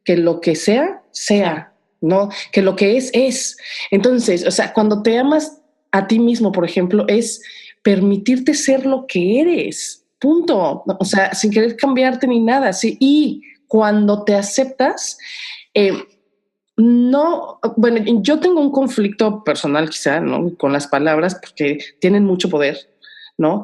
que lo que sea, sea, ¿no? Que lo que es. Entonces, o sea, cuando te amas a ti mismo, por ejemplo, es permitirte ser lo que eres. Punto. O sea, sin querer cambiarte ni nada. ¿Sí? Y cuando te aceptas, no, bueno, yo tengo un conflicto personal quizá, ¿no? Con las palabras porque tienen mucho poder, ¿no?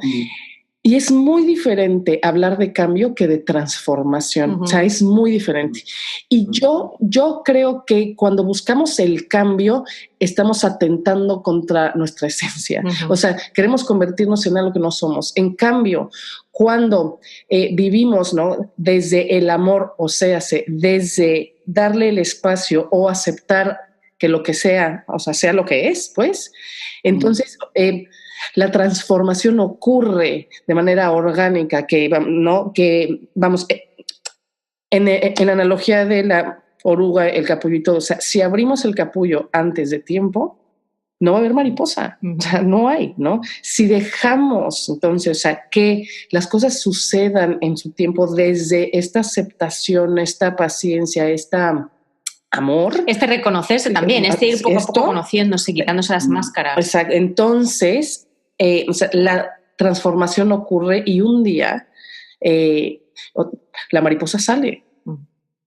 Y es muy diferente hablar de cambio que de transformación. O sea, es muy diferente. Y yo creo que cuando buscamos el cambio, estamos atentando contra nuestra esencia. O sea, queremos convertirnos en algo que no somos. En cambio, cuando vivimos, ¿no? Desde el amor, o sea, desde darle el espacio o aceptar que lo que sea, o sea, sea lo que es, pues, entonces... la transformación ocurre de manera orgánica, ¿no? Que vamos, en analogía de la oruga, el capullo y todo, o sea, si abrimos el capullo antes de tiempo, no va a haber mariposa, o sea, no hay, ¿no? Si dejamos, entonces, o sea, que las cosas sucedan en su tiempo desde esta aceptación, esta paciencia, esta... amor. Reconocerse también, ir poco a poco conociéndose, quitándose las máscaras. Exacto. Entonces, o sea, la transformación ocurre y un día la mariposa sale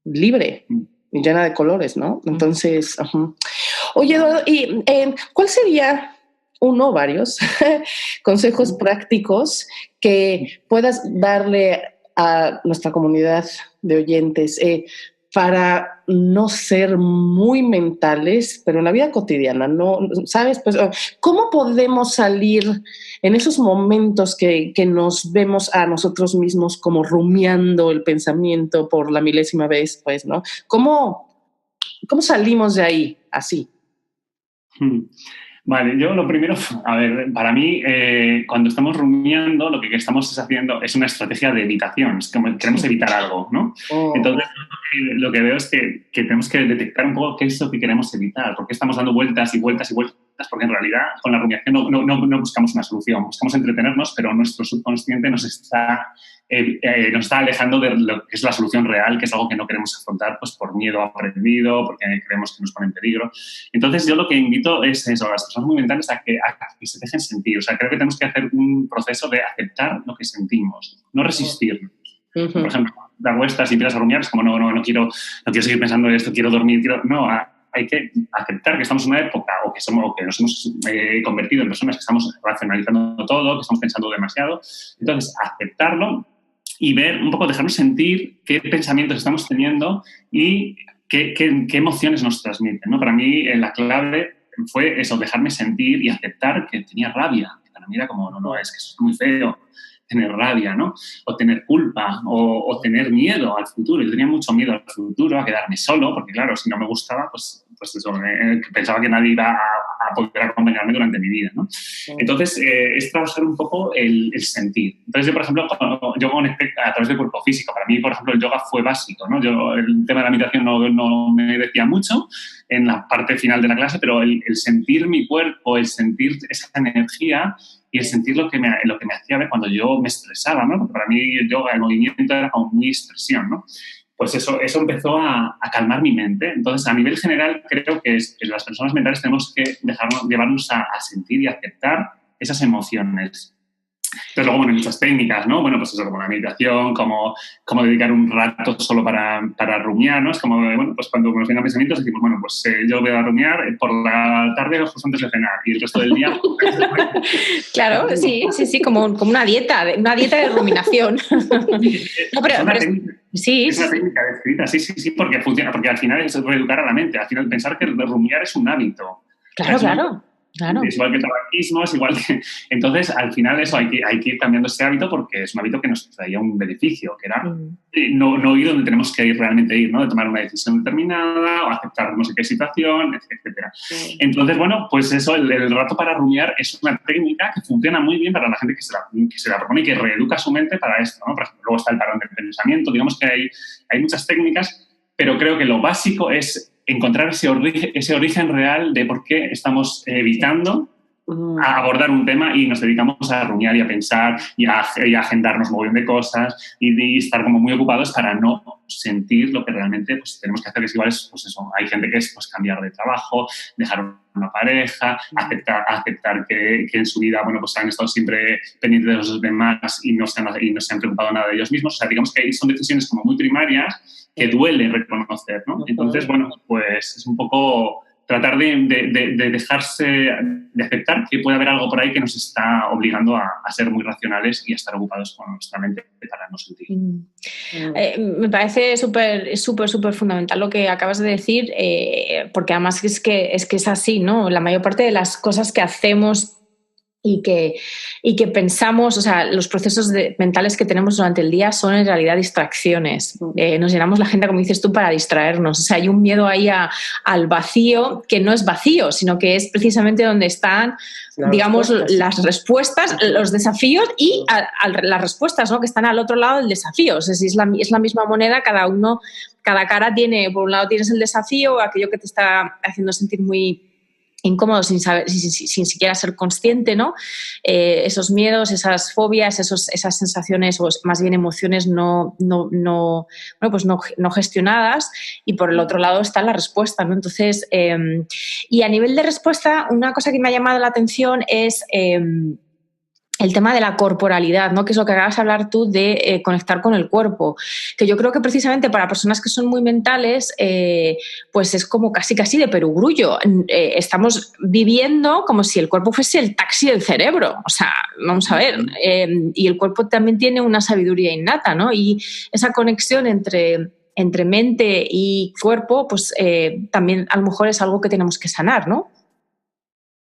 libre y llena de colores, ¿no? Entonces, oye, Eduardo, ¿y cuál sería uno, varios consejos prácticos que puedas darle a nuestra comunidad de oyentes para no ser muy mentales, pero en la vida cotidiana, ¿no? ¿Sabes? Pues, ¿cómo podemos salir en esos momentos que nos vemos a nosotros mismos como rumiando el pensamiento por la milésima vez, pues, ¿no? ¿Cómo salimos de ahí así? Vale, yo lo primero, a ver, para mí, cuando estamos rumiando, lo que estamos haciendo es una estrategia de evitación, es como queremos evitar algo, ¿no? Entonces, lo que veo es que tenemos que detectar un poco qué es lo que queremos evitar, por qué estamos dando vueltas y vueltas y vueltas, porque en realidad con la rumiación no buscamos una solución, buscamos entretenernos, pero nuestro subconsciente nos está alejando de lo que es la solución real, que es algo que no queremos afrontar pues, por miedo aprendido, porque creemos que nos pone en peligro. Entonces, yo lo que invito es eso, a las personas muy mentales a que se dejen sentir. O sea, creo que tenemos que hacer un proceso de aceptar lo que sentimos, no resistirnos. Por ejemplo, te acuestas y empiezas a rumiar, es como, no quiero seguir pensando en esto, quiero dormir, no, hay que aceptar que estamos en una época o que nos hemos convertido en personas que estamos racionalizando todo, que estamos pensando demasiado. Entonces, aceptarlo y ver, un poco dejarnos sentir qué pensamientos estamos teniendo y qué emociones nos transmiten, ¿no? Para mí la clave fue eso, dejarme sentir y aceptar que tenía rabia. Que para mí era como, no, es que eso es muy feo, tener rabia, ¿no? O tener culpa, o tener miedo al futuro. Yo tenía mucho miedo al futuro, a quedarme solo, porque claro, si no me gustaba, pues eso, pensaba que nadie iba a poder acompañarme durante mi vida, ¿no? Entonces, es trabajar un poco el sentir. Entonces, yo, por ejemplo, yo conecté a través del cuerpo físico. Para mí, por ejemplo, el yoga fue básico, ¿no? El tema de la meditación no me decía mucho en la parte final de la clase, pero el sentir mi cuerpo, el sentir esa energía y el sentir lo que me hacía ver cuando yo me estresaba, ¿no? Porque para mí el yoga, el movimiento era como muy expresión, ¿no? Pues eso empezó a calmar mi mente. Entonces, a nivel general, creo que las personas mentales tenemos que llevarnos a sentir y aceptar esas emociones. Entonces, luego, bueno, hay muchas técnicas, ¿no? Bueno, pues eso, como la meditación, como dedicar un rato solo para rumiar, ¿no? Es como, bueno, pues cuando nos vengan pensamientos decimos, bueno, pues yo voy a rumiar por la tarde justo antes de cenar y el resto del día... Claro, sí, como una dieta de ruminación. No, pero sí. Es una técnica descrita, sí, porque funciona, porque al final es reeducar a la mente, al final pensar que rumiar es un hábito. Claro. Es igual que el tabaquismo, es igual que... Entonces, al final eso hay que ir cambiando ese hábito porque es un hábito que nos traía un beneficio, que era no ir donde tenemos que realmente ir, ¿no? De tomar una decisión determinada o aceptar no sé qué situación, etcétera. Entonces, bueno, pues eso, el rato para rumiar es una técnica que funciona muy bien para la gente que se la propone y que reeduca su mente para esto, ¿no? Por ejemplo, luego está el parón de pensamiento, digamos que hay muchas técnicas, pero creo que lo básico es encontrar ese origen real de por qué estamos evitando a abordar un tema y nos dedicamos a rumiar y a pensar y a agendarnos un montón de cosas y estar como muy ocupados para no sentir lo que realmente pues, tenemos que hacer. Es igual, pues eso, hay gente que es pues, cambiar de trabajo, dejar una pareja, aceptar que en su vida bueno, pues han estado siempre pendientes de los demás y no se han preocupado nada de ellos mismos. O sea, digamos que son decisiones como muy primarias que duele reconocer, ¿no? Entonces, bueno, pues es un poco tratar de dejarse, de aceptar que puede haber algo por ahí que nos está obligando a ser muy racionales y a estar ocupados con nuestra mente para no sentir. Me parece súper fundamental lo que acabas de decir, porque además es que es así, ¿no? La mayor parte de las cosas que hacemos y que pensamos, o sea, los procesos mentales que tenemos durante el día son en realidad distracciones. Nos llenamos la agenda, como dices tú, para distraernos. O sea, hay un miedo ahí al vacío que no es vacío, sino que es precisamente donde están, digamos, las respuestas, los desafíos y las respuestas, ¿no? Que están al otro lado del desafío. O sea, si es la misma moneda, cada cara tiene, por un lado tienes el desafío, aquello que te está haciendo sentir muy incómodo sin siquiera ser consciente, ¿no? Esos miedos, esas fobias, esas sensaciones o más bien emociones no gestionadas, y por el otro lado está la respuesta, ¿no? Entonces, y a nivel de respuesta, una cosa que me ha llamado la atención es el tema de la corporalidad, ¿no? Que es lo que acabas de hablar tú de conectar con el cuerpo, que yo creo que precisamente para personas que son muy mentales, pues es como casi de perogrullo. Estamos viviendo como si el cuerpo fuese el taxi del cerebro. O sea, vamos a ver, y el cuerpo también tiene una sabiduría innata, ¿no? Y esa conexión entre mente y cuerpo, pues también a lo mejor es algo que tenemos que sanar, ¿no?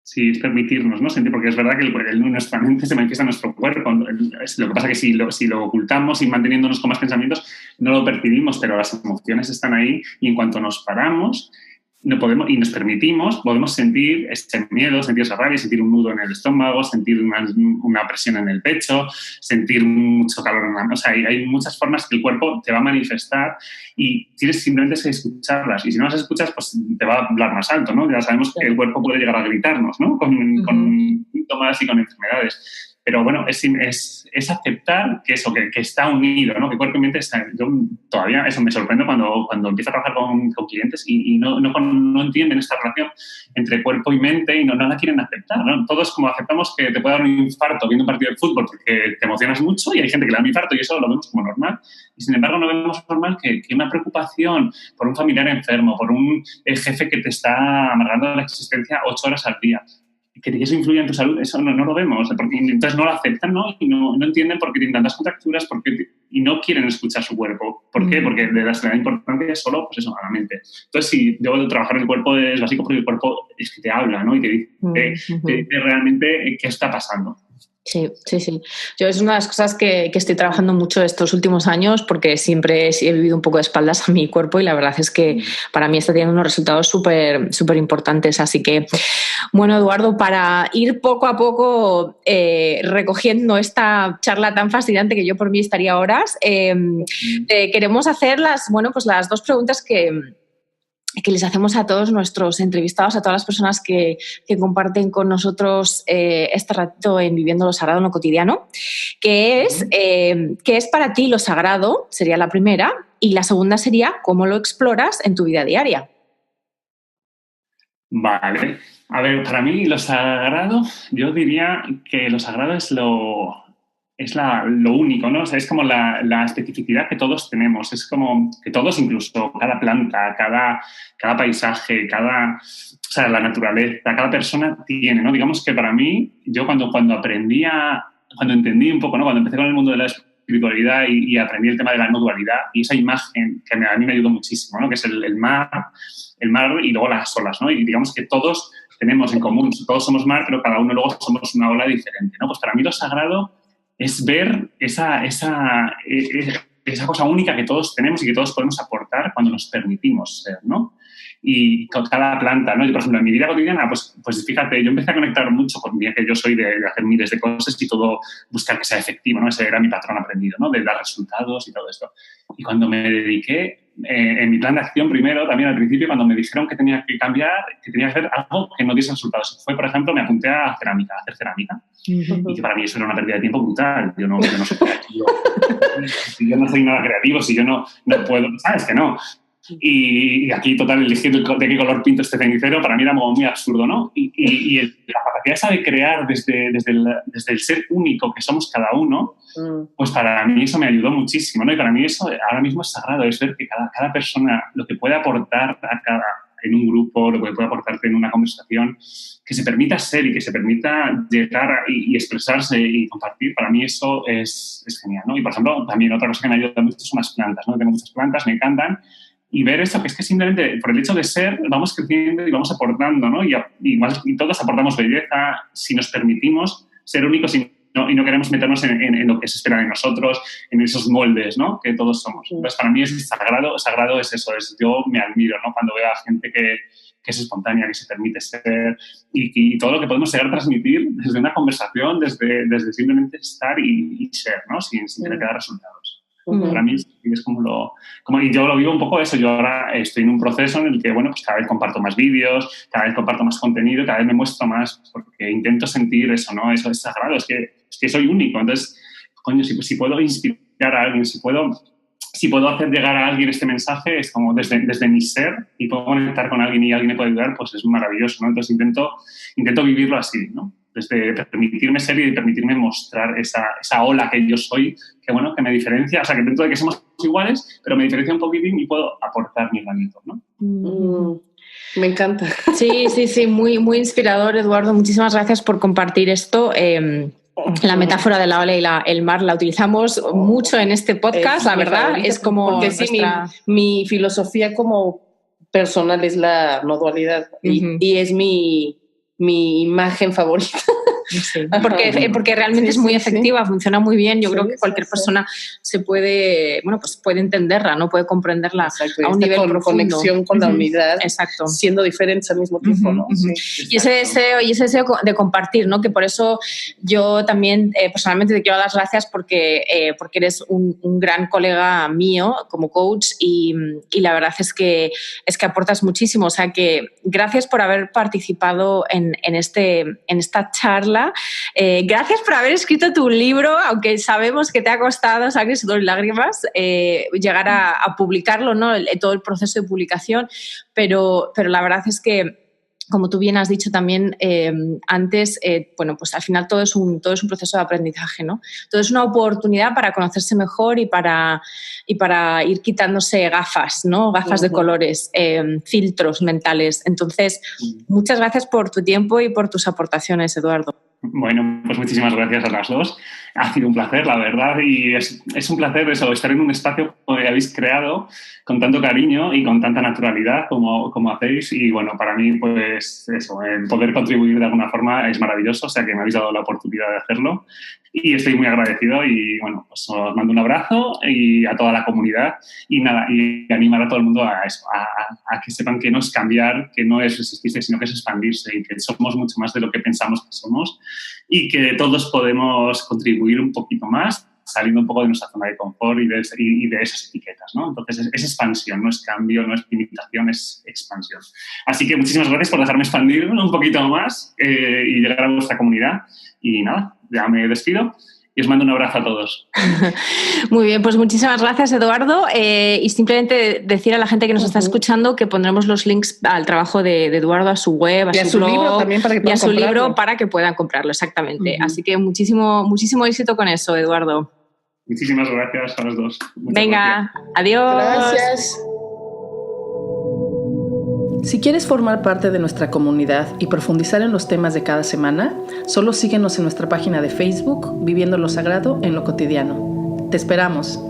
Sí, es permitirnos, ¿no? Sentir, porque es verdad que nuestra mente se manifiesta en nuestro cuerpo. Lo que pasa es que si lo ocultamos y manteniéndonos con más pensamientos, no lo percibimos, pero las emociones están ahí y en cuanto nos paramos y nos permitimos, podemos sentir ese miedo, sentir esa rabia, sentir un nudo en el estómago, sentir una presión en el pecho, sentir mucho calor en la mano. O sea, hay muchas formas que el cuerpo te va a manifestar y tienes simplemente que escucharlas. Y si no las escuchas, pues te va a hablar más alto, ¿no? Ya sabemos que el cuerpo puede llegar a gritarnos, ¿no? Con síntomas y con enfermedades. Pero bueno, es aceptar que eso, que está unido, ¿no? Que cuerpo y mente está... Yo todavía eso me sorprende cuando empiezo a trabajar con clientes y no entienden esta relación entre cuerpo y mente y no la quieren aceptar, ¿no? Todos como aceptamos que te puede dar un infarto viendo un partido de fútbol porque te emocionas mucho y hay gente que le da un infarto y eso lo vemos como normal. Y sin embargo no vemos normal que una preocupación por un familiar enfermo, por un jefe que te está amargando la existencia 8 horas al día, que eso influye en tu salud, eso no lo vemos, porque entonces no lo aceptan, ¿no? Y no entienden por qué tienen tantas contracturas y no quieren escuchar su cuerpo. ¿Por qué? Porque le da importancia solo, pues eso, a la mente. Entonces, si debo de trabajar el cuerpo es básico porque el cuerpo es que te habla, ¿no? Y te dice realmente qué está pasando. Sí. Yo es una de las cosas que estoy trabajando mucho estos últimos años porque siempre he vivido un poco de espaldas a mi cuerpo y la verdad es que para mí está teniendo unos resultados súper importantes. Así que, bueno, Eduardo, para ir poco a poco recogiendo esta charla tan fascinante que yo por mí estaría horas, queremos hacer las dos preguntas que les hacemos a todos nuestros entrevistados, a todas las personas que comparten con nosotros este ratito en Viviendo lo Sagrado en lo Cotidiano, que es ¿qué es para ti lo sagrado? Sería la primera. Y la segunda sería ¿cómo lo exploras en tu vida diaria? Vale. A ver, para mí lo sagrado, yo diría que lo sagrado es lo lo único, ¿no? O sea, es como la especificidad que todos tenemos. Es como que todos, incluso cada planta, cada paisaje, o sea, la naturaleza, cada persona tiene, ¿no? Digamos que para mí, yo cuando entendí un poco, ¿no? Cuando empecé con el mundo de la espiritualidad y aprendí el tema de la no dualidad y esa imagen que a mí me ayudó muchísimo, ¿no? Que es el mar y luego las olas, ¿no? Y digamos que todos tenemos en común, todos somos mar, pero cada uno luego somos una ola diferente, ¿no? Pues para mí lo sagrado es ver esa cosa única que todos tenemos y que todos podemos aportar cuando nos permitimos ser, ¿no? Y con cada planta, ¿no? Yo, por ejemplo, en mi vida cotidiana, pues fíjate, yo empecé a conectar mucho con que yo soy de hacer miles de cosas y todo buscar que sea efectivo, ¿no? Ese era mi patrón aprendido, ¿no? De dar resultados y todo esto. Y cuando me dediqué, en mi plan de acción primero, también al principio, cuando me dijeron que tenía que cambiar, que tenía que hacer algo que no diese resultados. Fue, por ejemplo, me apunté a hacer cerámica. Y que para mí eso era una pérdida de tiempo brutal. Yo no soy creativo. Si yo no soy nada creativo, si yo no puedo, ¿sabes que no? Y aquí, total, eligiendo de qué color pinto este cenicero, para mí era como muy absurdo, ¿no? Y la capacidad esa de crear desde el ser único que somos cada uno, pues para mí eso me ayudó muchísimo, ¿no? Y para mí eso ahora mismo es sagrado, es ver que cada persona lo que puede aportar en un grupo, lo que puede aportarte en una conversación, que se permita ser y que se permita llegar y expresarse y compartir, para mí eso es genial, ¿no? Y, por ejemplo, también otra cosa que me ayuda mucho son las plantas, ¿no? Tengo muchas plantas, me encantan, y ver eso, que es que simplemente por el hecho de ser vamos creciendo y vamos aportando, ¿no? Y todos aportamos belleza si nos permitimos ser únicos y no queremos meternos en lo que se espera de nosotros, en esos moldes, ¿no? Que todos somos. Entonces, para mí es sagrado es eso, yo me admiro, ¿no? Cuando veo a gente que es espontánea, que se permite ser y todo lo que podemos llegar a transmitir desde una conversación, desde simplemente estar y ser, ¿no? Sin tener que dar resultados. Para mí es y yo lo vivo un poco eso. Yo ahora estoy en un proceso en el que, bueno, pues cada vez comparto más vídeos, cada vez comparto más contenido, cada vez me muestro más porque intento sentir eso, ¿no? Eso es sagrado, es que soy único. Entonces, coño, si puedo inspirar a alguien, si puedo hacer llegar a alguien este mensaje, es como desde mi ser y puedo conectar con alguien y alguien me puede ayudar, pues es maravilloso, ¿no? Entonces intento vivirlo así, ¿no? Desde permitirme ser y permitirme mostrar esa ola que yo soy, que bueno, que me diferencia, o sea, que dentro de que somos iguales, pero me diferencia un poquitín y puedo aportar mi granito, ¿no? Me encanta. Sí, muy, muy inspirador, Eduardo. Muchísimas gracias por compartir esto. La metáfora de la ola y el mar la utilizamos mucho en este podcast, la verdad. Es como porque mi filosofía como personal es la no dualidad y es mi imagen favorita. Sí. Porque realmente es muy efectiva, funciona muy bien. Yo creo que cualquier persona se puede entenderla, no puede comprenderla. Exacto, a un nivel profundo. Conexión con la unidad, exacto, siendo diferentes al mismo tiempo, ¿no? Sí, y ese deseo de compartir, ¿no? Que por eso yo también personalmente te quiero dar las gracias porque eres un gran colega mío como coach y la verdad es que aportas muchísimo. O sea que gracias por haber participado en esta charla. Gracias por haber escrito tu libro, aunque sabemos que te ha costado sangre, sudor y lágrimas llegar a publicarlo, ¿no? Todo el proceso de publicación, pero la verdad es que, como tú bien has dicho también antes, bueno, pues al final todo es un proceso de aprendizaje, ¿no? Todo es una oportunidad para conocerse mejor y para ir quitándose gafas, ¿no? Gafas de colores, filtros mentales. Entonces, muchas gracias por tu tiempo y por tus aportaciones, Eduardo. Bueno, pues muchísimas gracias a las dos. Ha sido un placer, la verdad, y es un placer eso, estar en un espacio que habéis creado con tanto cariño y con tanta naturalidad como hacéis. Y bueno, para mí, pues eso, el poder contribuir de alguna forma es maravilloso, o sea que me habéis dado la oportunidad de hacerlo y estoy muy agradecido. Y bueno, pues os mando un abrazo y a toda la comunidad y nada, y animar a todo el mundo a eso, a que sepan que no es cambiar, que no es resistirse, sino que es expandirse y que somos mucho más de lo que pensamos que somos y que todos podemos contribuir un poquito más, saliendo un poco de nuestra zona de confort y de esas etiquetas, ¿no? Entonces, es expansión, no es cambio, no es limitación, es expansión. Así que muchísimas gracias por dejarme expandir un poquito más y llegar a vuestra comunidad. Y nada, ya me despido Y os mando un abrazo a todos. Muy bien, pues muchísimas gracias, Eduardo. Y simplemente decir a la gente que nos está escuchando que pondremos los links al trabajo de Eduardo, a su web, a su blog, libro también para que puedan comprarlo. Libro para que puedan comprarlo, exactamente. Así que muchísimo éxito con eso, Eduardo. Muchísimas gracias a los dos. Venga, adiós. Gracias. Si quieres formar parte de nuestra comunidad y profundizar en los temas de cada semana, solo síguenos en nuestra página de Facebook, Viviendo lo Sagrado en lo Cotidiano. Te esperamos.